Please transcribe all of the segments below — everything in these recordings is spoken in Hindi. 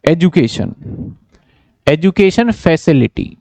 Education, education facility.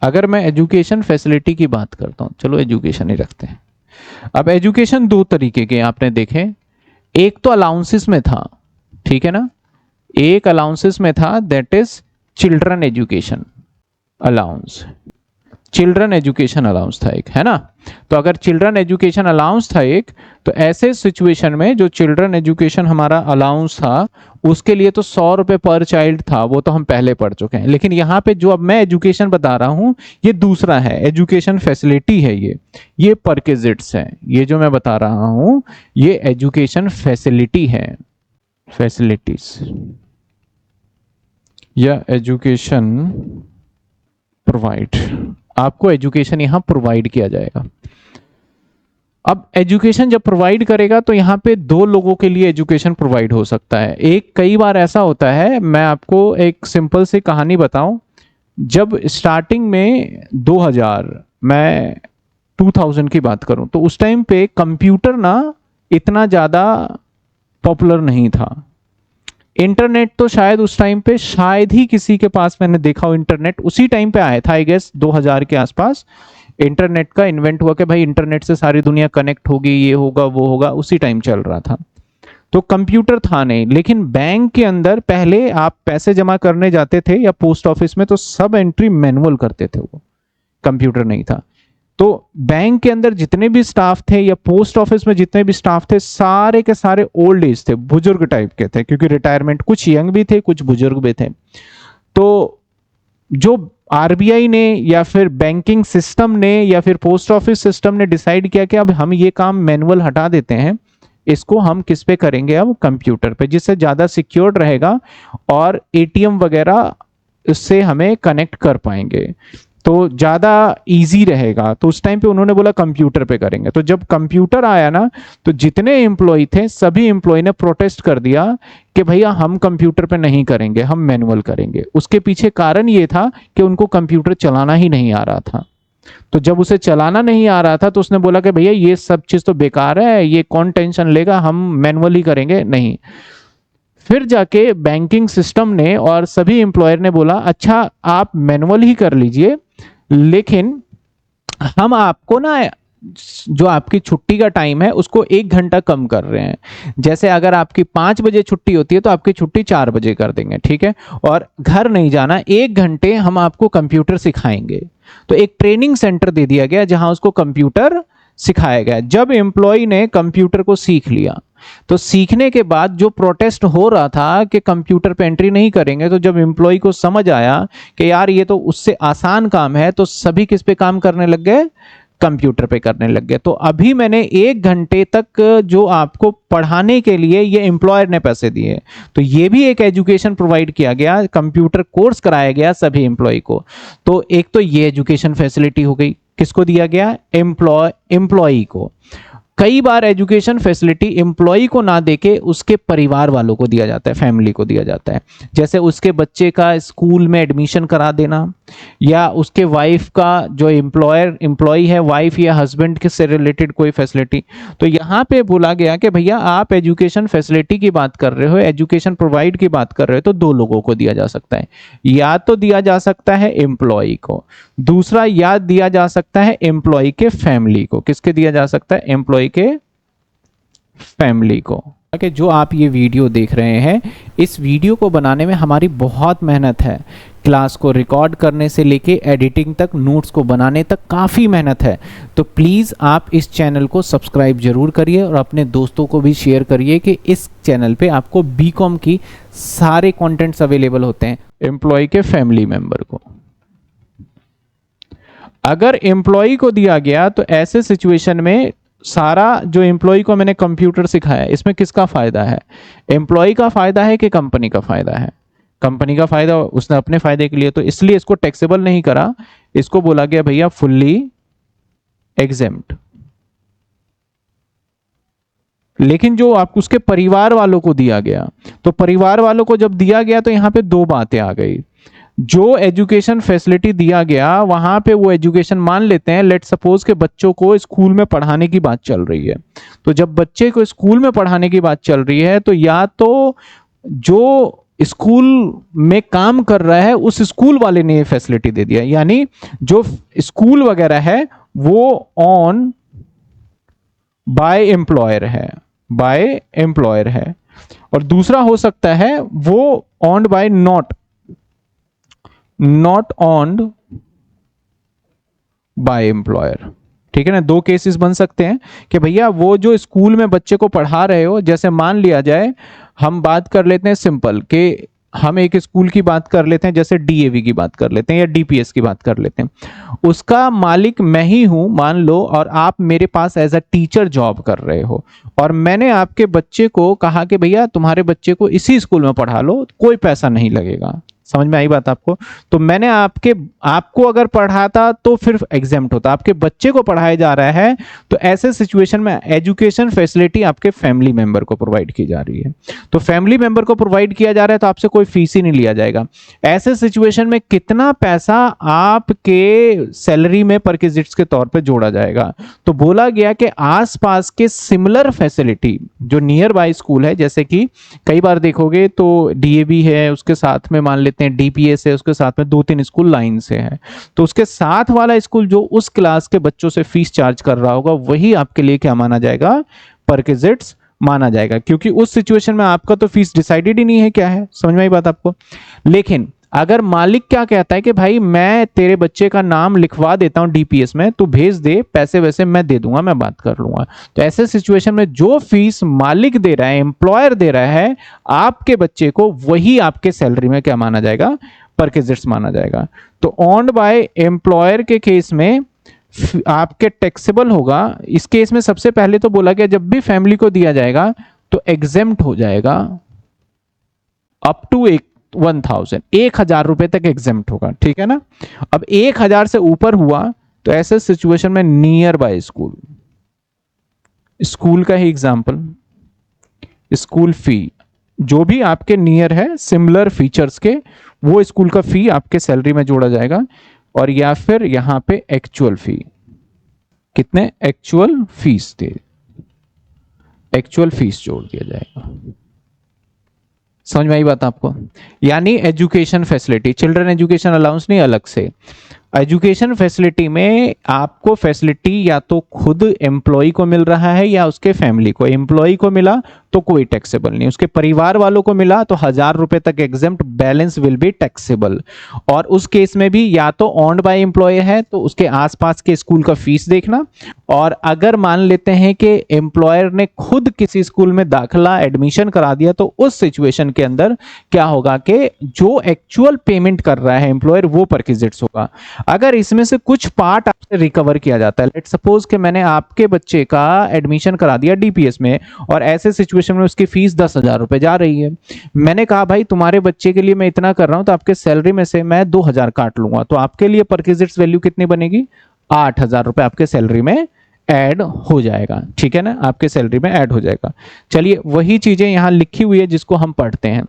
अगर मैं एजुकेशन फैसिलिटी की बात करता हूं, चलो एजुकेशन ही रखते हैं। अब एजुकेशन दो तरीके के आपने देखे, एक तो अलाउंसेस में था, ठीक है ना, एक अलाउंसेस में था, that is children education allowance, children education allowance था एक, है ना। तो अगर चिल्ड्रन एजुकेशन अलाउंस था एक, तो ऐसे सिचुएशन में जो चिल्ड्रन एजुकेशन हमारा अलाउंस था उसके लिए तो 100 रुपए पर चाइल्ड था, वो तो हम पहले पढ़ चुके हैं। लेकिन यहाँ पे जो अब मैं एजुकेशन बता रहा हूँ ये दूसरा है, एजुकेशन फैसिलिटी है, ये परकेजिट्स है, ये जो मैं बता रहा हूँ ये एजुकेशन फैसिलिटी है, फैसिलिटीज या एजुकेशन प्रोवाइड, आपको एजुकेशन यहां प्रोवाइड किया जाएगा। अब एजुकेशन जब प्रोवाइड करेगा तो यहां पे दो लोगों के लिए एजुकेशन प्रोवाइड हो सकता है। एक, कई बार ऐसा होता है, मैं आपको एक सिंपल सी कहानी बताऊं, जब स्टार्टिंग में 2000, मैं 2000 की बात करूं, तो उस टाइम पे कंप्यूटर ना इतना ज्यादा पॉपुलर नहीं था। इंटरनेट तो शायद उस टाइम पे शायद ही किसी के पास मैंने देखा हो, इंटरनेट उसी टाइम पे आया था, आई गेस 2000 के आसपास इंटरनेट का इन्वेंट हुआ कि भाई इंटरनेट से सारी दुनिया कनेक्ट होगी, ये होगा वो होगा, उसी टाइम चल रहा था। तो कंप्यूटर था नहीं, लेकिन बैंक के अंदर पहले आप पैसे जमा करने जाते थे या पोस्ट ऑफिस में तो सब एंट्री मैनुअल करते थे, वो कंप्यूटर नहीं था। तो बैंक के अंदर जितने भी स्टाफ थे या पोस्ट ऑफिस में जितने भी स्टाफ थे, सारे के सारे ओल्ड एज थे, बुजुर्ग टाइप के थे, क्योंकि रिटायरमेंट, कुछ यंग भी थे कुछ बुजुर्ग भी थे। तो जो आरबीआई ने या फिर बैंकिंग सिस्टम ने या फिर पोस्ट ऑफिस सिस्टम ने डिसाइड किया कि अब हम ये काम मैनुअल हटा देते हैं, इसको हम किस पे करेंगे, अब कंप्यूटर पे, जिससे ज्यादा सिक्योर्ड रहेगा और एटीएम वगैरह इससे हमें कनेक्ट कर पाएंगे, तो ज्यादा इजी रहेगा। तो उस टाइम पे उन्होंने बोला कंप्यूटर पे करेंगे। तो जब कंप्यूटर आया ना, तो जितने एम्प्लॉय थे सभी एम्प्लॉय ने प्रोटेस्ट कर दिया कि भैया हम कंप्यूटर पे नहीं करेंगे, हम मैनुअल करेंगे। उसके पीछे कारण ये था कि उनको कंप्यूटर चलाना ही नहीं आ रहा था। तो जब उसे चलाना नहीं आ रहा था तो उसने बोला कि भैया ये सब चीज तो बेकार है, ये कौन टेंशन लेगा, हम मैनुअली करेंगे। नहीं, फिर जाके बैंकिंग सिस्टम ने और सभी एम्प्लॉयर ने बोला अच्छा आप मैनुअल ही कर लीजिए, लेकिन हम आपको ना जो आपकी छुट्टी का टाइम है उसको 1 घंटा कम कर रहे हैं। जैसे अगर आपकी 5 बजे छुट्टी होती है तो आपकी छुट्टी 4 बजे कर देंगे, ठीक है, और घर नहीं जाना, 1 घंटे हम आपको कंप्यूटर सिखाएंगे। तो एक ट्रेनिंग सेंटर दे दिया गया जहां उसको कंप्यूटर सिखाया गया। जब एम्प्लॉय ने कंप्यूटर को सीख लिया, तो सीखने के बाद जो प्रोटेस्ट हो रहा था कि कंप्यूटर पे एंट्री नहीं करेंगे, तो जब एम्प्लॉय को समझ आया कि यार ये तो उससे आसान काम है, तो सभी किस पे काम करने लग गए, कंप्यूटर पे करने लग गए। तो अभी मैंने 1 घंटे तक जो आपको पढ़ाने के लिए ये एम्प्लॉयर ने पैसे दिए, तो ये भी एक एजुकेशन प्रोवाइड किया गया, कंप्यूटर कोर्स कराया गया सभी एम्प्लॉय को। तो एक तो ये एजुकेशन फैसिलिटी हो गई, किसको दिया गया, एम्प्लॉय को। कई बार एजुकेशन फैसिलिटी एम्प्लॉय को ना देके उसके परिवार वालों को दिया जाता है, फैमिली को दिया जाता है। जैसे उसके बच्चे का स्कूल में एडमिशन करा देना, या उसके वाइफ का जो एम्प्लॉय है, वाइफ या हस्बैंड के से रिलेटेड कोई फैसिलिटी। तो यहाँ पे बोला गया कि भैया आप एजुकेशन फैसिलिटी की बात कर रहे हो, एजुकेशन प्रोवाइड की बात कर रहे हो, तो दो लोगों को दिया जा सकता है, या तो दिया जा सकता है एम्प्लॉय को, दूसरा या दिया जा सकता है एम्प्लॉय के फैमिली को। किसके दिया जा सकता है, एम्प्लॉय के फैमिली को। कि जो आप ये वीडियो देख रहे हैं, इस वीडियो को बनाने में हमारी बहुत मेहनत है, क्लास को रिकॉर्ड करने से लेके एडिटिंग तक, नोट्स को बनाने तक काफ़ी मेहनत है। तो प्लीज़ आप इस चैनल को सब्सक्राइब जरूर करिए और अपने दोस्तों को भी शेयर करिए कि इस चैनल पे आपको बीकॉम की सारे कंटेंट्स अवेलेबल होते हैं। एम्प्लॉय के फैमिली मेंबर को, अगर एम्प्लॉय को दिया गया तो ऐसे सिचुएशन में सारा जो एम्प्लॉय को मैंने कंप्यूटर सिखाया, इसमें किसका फायदा है, एम्प्लॉय का फायदा है कि कंपनी का फायदा है, कंपनी का फायदा, उसने अपने फायदे के लिए, तो इसलिए इसको टैक्सेबल नहीं करा, इसको बोला गया भैया फुल्ली एग्जेम्प्ट। लेकिन जो आप उसके परिवार वालों को दिया गया, तो परिवार वालों को जब दिया गया तो यहां पे दो बातें आ गई। जो एजुकेशन फैसिलिटी दिया गया वहां पे वो एजुकेशन मान लेते हैं, लेट सपोज के बच्चों को स्कूल में पढ़ाने की बात चल रही है, तो जब बच्चे को स्कूल में पढ़ाने की बात चल रही है तो या तो जो स्कूल में काम कर रहा है उस स्कूल वाले ने ये फैसिलिटी दे दिया, यानी जो स्कूल वगैरह है वो ऑन बाय एम्प्लॉयर है, बाय एम्प्लॉयर है। और दूसरा हो सकता है वो owned by not owned by employer. ठीक है ना, दो केसेस बन सकते हैं कि भैया वो जो स्कूल में बच्चे को पढ़ा रहे हो, जैसे मान लिया जाए हम बात कर लेते हैं सिंपल कि हम एक स्कूल की बात कर लेते हैं, जैसे डीएवी की बात कर लेते हैं या डीपीएस की बात कर लेते हैं, उसका मालिक मैं ही हूं मान लो, और आप मेरे पास एज अ टीचर जॉब कर रहे हो, और मैंने आपके बच्चे को कहा कि भैया तुम्हारे बच्चे को इसी स्कूल में पढ़ा लो, कोई पैसा नहीं लगेगा। समझ में आई बात आपको? तो मैंने आपको अगर पढ़ाता तो फिर एग्जेम्प्ट होता, आपके बच्चे को पढ़ाया जा रहा है तो ऐसे सिचुएशन में एजुकेशन फैसिलिटी आपके फैमिली मेंबर को प्रोवाइड की जा रही है। तो फैमिली मेंबर को प्रोवाइड किया जा रहा है तो आपसे कोई फीस ही नहीं लिया जाएगा। ऐसे सिचुएशन में कितना पैसा आपके सैलरी में परक्विजिट्स के तौर पे जोड़ा जाएगा? तो बोला गया कि आसपास के सिमिलर फैसिलिटी जो नियर बाय स्कूल है, जैसे कि कई बार देखोगे तो डीएवी है, उसके साथ में मान लेते हैं डीपीएस है, उसके साथ में 2-3 स्कूल लाइन से है, तो उसके साथ वाला स्कूल जो उस क्लास के बच्चों से फीस चार्ज कर रहा होगा वही आपके लिए क्या माना जाएगा? परक्विजिट्स माना जाएगा, क्योंकि उस सिचुएशन में आपका तो फीस डिसाइडेड ही नहीं है क्या है। समझ में आई बात आपको? लेकिन अगर मालिक क्या कहता है कि भाई मैं तेरे बच्चे का नाम लिखवा देता हूं डीपीएस में, तू भेज दे, पैसे वैसे मैं दे दूंगा, मैं बात कर लूंगा, तो ऐसे सिचुएशन में जो फीस मालिक दे रहा है, एम्प्लॉयर दे रहा है आपके बच्चे को, वही आपके सैलरी में क्या माना जाएगा? परक्विजिट्स माना जाएगा। तो ऑन्ड बाय एम्प्लॉयर के केस में आपके टैक्सेबल होगा। इस केस में सबसे पहले तो बोला गया जब भी फैमिली को दिया जाएगा तो एग्जेम्प्ट हो जाएगा अप टू 1,000 रुपए तक एग्जेम्प्ट होगा। ठीक है ना? अब 1,000 से ऊपर हुआ तो ऐसे सिचुएशन में नियर बाय स्कूल का ही एग्जांपल, स्कूल फी जो भी आपके नियर है सिमिलर फीचर्स के, वो स्कूल का फी आपके सैलरी में जोड़ा जाएगा, और या फिर यहां पे एक्चुअल फी, कितने एक्चुअल फीस थे, एक्चुअल फीस जोड़ दिया जाएगा। समझ में आई बात आपको? यानी education facility, children education allowance नहीं, अलग से एजुकेशन फैसिलिटी में आपको फैसिलिटी या तो खुद एम्प्लॉय को मिल रहा है या उसके फैमिली को। एम्प्लॉय को मिला तो कोई टैक्सेबल नहीं, उसके परिवार वालों को मिला तो 1,000 रुपए तक exempt, balance will be taxable. और उस केस में भी या तो ऑन्ड बाय एम्प्लॉय है तो उसके आसपास के स्कूल का फीस देखना, और अगर मान लेते हैं कि एम्प्लॉयर ने खुद किसी स्कूल में दाखिला एडमिशन करा दिया तो उस सिचुएशन के अंदर क्या होगा कि जो एक्चुअल पेमेंट कर रहा है एम्प्लॉयर वो परक्विजिट्स होगा। अगर इसमें से कुछ पार्ट आपसे रिकवर किया जाता है, लेट्स सपोज कि मैंने आपके बच्चे का एडमिशन करा दिया डीपीएस में और ऐसे सिचुएशन में उसकी फीस 10,000 रुपए जा रही है, मैंने कहा भाई तुम्हारे बच्चे के लिए मैं इतना कर रहा हूं तो आपके सैलरी में से मैं 2,000 काट लूंगा, तो आपके लिए परक्विजिट्स वैल्यू कितनी बनेगी? 8,000 रुपए आपके सैलरी में ऐड हो जाएगा। ठीक है ना? आपके सैलरी में ऐड हो जाएगा। चलिए वही चीजें यहां लिखी हुई है जिसको हम पढ़ते हैं।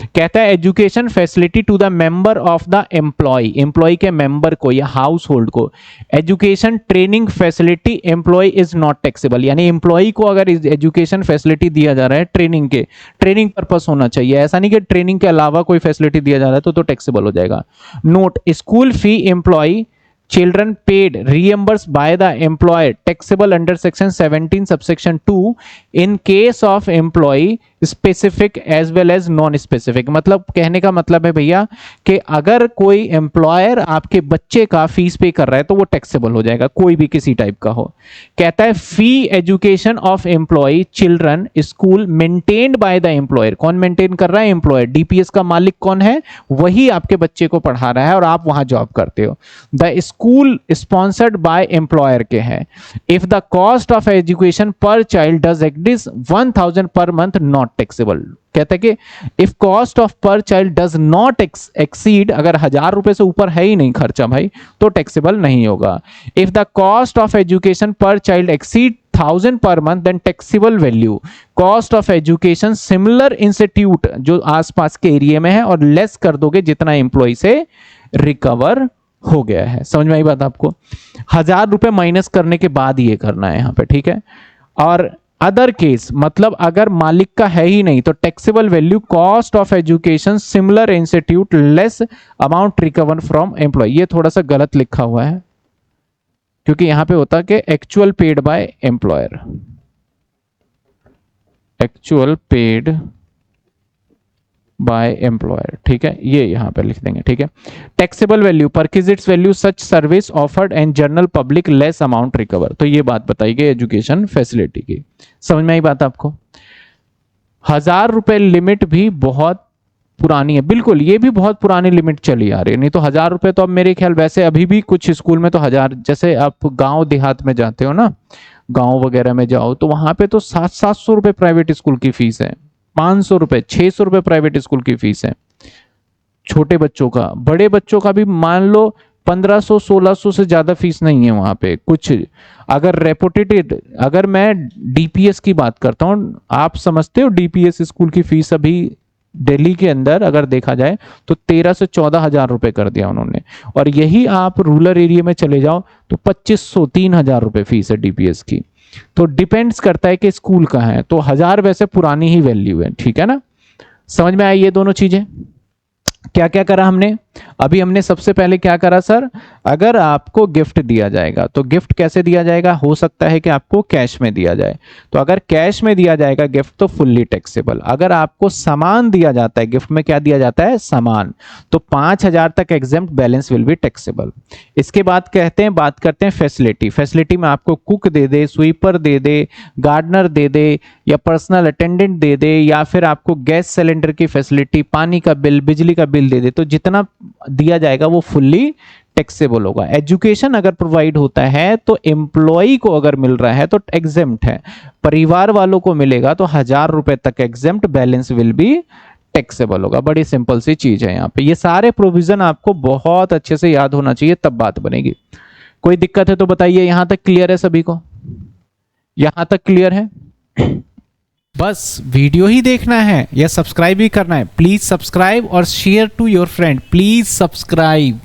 कहता है education facility to the member of the employee, employee के मेंबर को या हाउस होल्ड को। Education training facility employee is not taxable, यानी एम्प्लॉय को अगर एजुकेशन फैसिलिटी दिया जा रहा है ट्रेनिंग पर्पस होना चाहिए, ऐसा नहीं कि ट्रेनिंग के अलावा कोई फैसिलिटी दिया जा रहा है तो टैक्सेबल हो जाएगा। Note, school fee employee children paid reimbursed by the employer taxable under section 17 subsection 2 in case of employee specific as well as non specific. मतलब कहने का मतलब है भैया कि अगर कोई एम्प्लॉयर आपके बच्चे का फीस पे कर रहा है तो वो टैक्सेबल हो जाएगा, कोई भी किसी टाइप का हो। कहता है fee education of employ children school maintained by the employer, कौन मेंटेन कर रहा है? एम्प्लॉयर। डीपीएस का मालिक कौन है? वही आपके बच्चे को पढ़ा रहा है और आप वहां जॉब करते हो। The school sponsored by employer के है। If the cost of education per child does exceed 1,000 per month not taxable. कहता है कि if cost of per child does not exceed, अगर 1,000 रुपए से ऊपर है ही नहीं खर्चा भाई तो टैक्सेबल नहीं होगा। If the cost of education per child exceed 1,000 per month then taxable value cost of education similar institute जो आसपास के एरिया में है और लेस कर दोगे जितना एम्प्लॉय से रिकवर हो गया है। समझ में आई बात आपको? 1,000 रुपए माइनस करने के बाद ये करना है यहां पे। ठीक है? और अदर केस मतलब अगर मालिक का है ही नहीं तो taxable value cost of education similar institute less amount recover from employ. ये थोड़ा सा गलत लिखा हुआ है क्योंकि यहां पे होता है कि actual paid by employer, actual paid by employer, ठीक है, ये यहां पर लिख देंगे, ठीक है। Taxable value perquisites value such service offered and general public less amount recover. तो ये बात बताई गई एजुकेशन फैसिलिटी की। समझ में आई बात आपको? 1000 रुपए लिमिट भी बहुत पुरानी है, बिल्कुल ये भी बहुत पुरानी लिमिट चली आ रही है। नहीं तो 1000 रुपए तो अब मेरे ख्याल वैसे अभी भी कुछ स्कूल में तो 1000, जैसे आप गांव देहात में जाते हो ना, गांव वगैरह में जाओ तो वहां पे तो 700-700 रुपए प्राइवेट स्कूल की फीस है, 500 रुपए 600 रुपए प्राइवेट स्कूल की फीस है छोटे बच्चों का। बड़े बच्चों का भी मान लो 1500-1600 से ज्यादा फीस नहीं है वहां पे कुछ। अगर रेपुटेटेड, अगर मैं डीपीएस की बात करता हूं, आप समझते हो डीपीएस स्कूल की फीस अभी दिल्ली के अंदर अगर देखा जाए तो 13 से 14 हजार रुपए कर दिया उन्होंने। और यही आप रूरल एरिया में चले जाओ तो 2500-3000 रुपए फीस है डीपीएस की। तो डिपेंड्स करता है कि स्कूल कहाँ है। तो 1000 वैसे पुरानी ही वैल्यू है, ठीक है ना। समझ में आई ये दोनों चीजें? क्या क्या करा हमने अभी? हमने सबसे पहले क्या करा सर, अगर आपको गिफ्ट दिया जाएगा तो गिफ्ट कैसे दिया जाएगा? हो सकता है कि आपको कैश में दिया जाए, तो अगर कैश में दिया जाएगा गिफ्ट तो फुल्ली टैक्सेबल। अगर आपको सामान दिया जाता है, गिफ्ट में क्या दिया जाता है? सामान, तो 5000 तक exempt, balance will be taxable. इसके बाद बात करते हैं फैसिलिटी। फैसिलिटी में आपको कुक दे दे, स्वीपर दे दे, गार्डनर दे दे, या पर्सनल अटेंडेंट दे दे, या फिर आपको गैस सिलेंडर की फैसिलिटी, पानी का बिल, बिजली का बिल दे दे, तो जितना दिया जाएगा वो फुल्ली टैक्सेबल होगा। एजुकेशन अगर प्रोवाइड होता है तो एम्प्लॉय को अगर मिल रहा है तो एग्जेम्प्ट है, परिवार वालों को मिलेगा तो 1000 रुपए तक exempt, balance will be taxable होगा। बड़ी सिंपल सी चीज है यहाँ पे। ये सारे प्रोविजन आपको बहुत अच्छे से याद होना चाहिए, तब बात बनेगी। कोई दिक्कत है तो बताइए। यहां तक क्लियर है सभी को? यहां तक क्लियर है? बस वीडियो ही देखना है या सब्सक्राइब भी करना है? प्लीज सब्सक्राइब और share to your friend, please subscribe.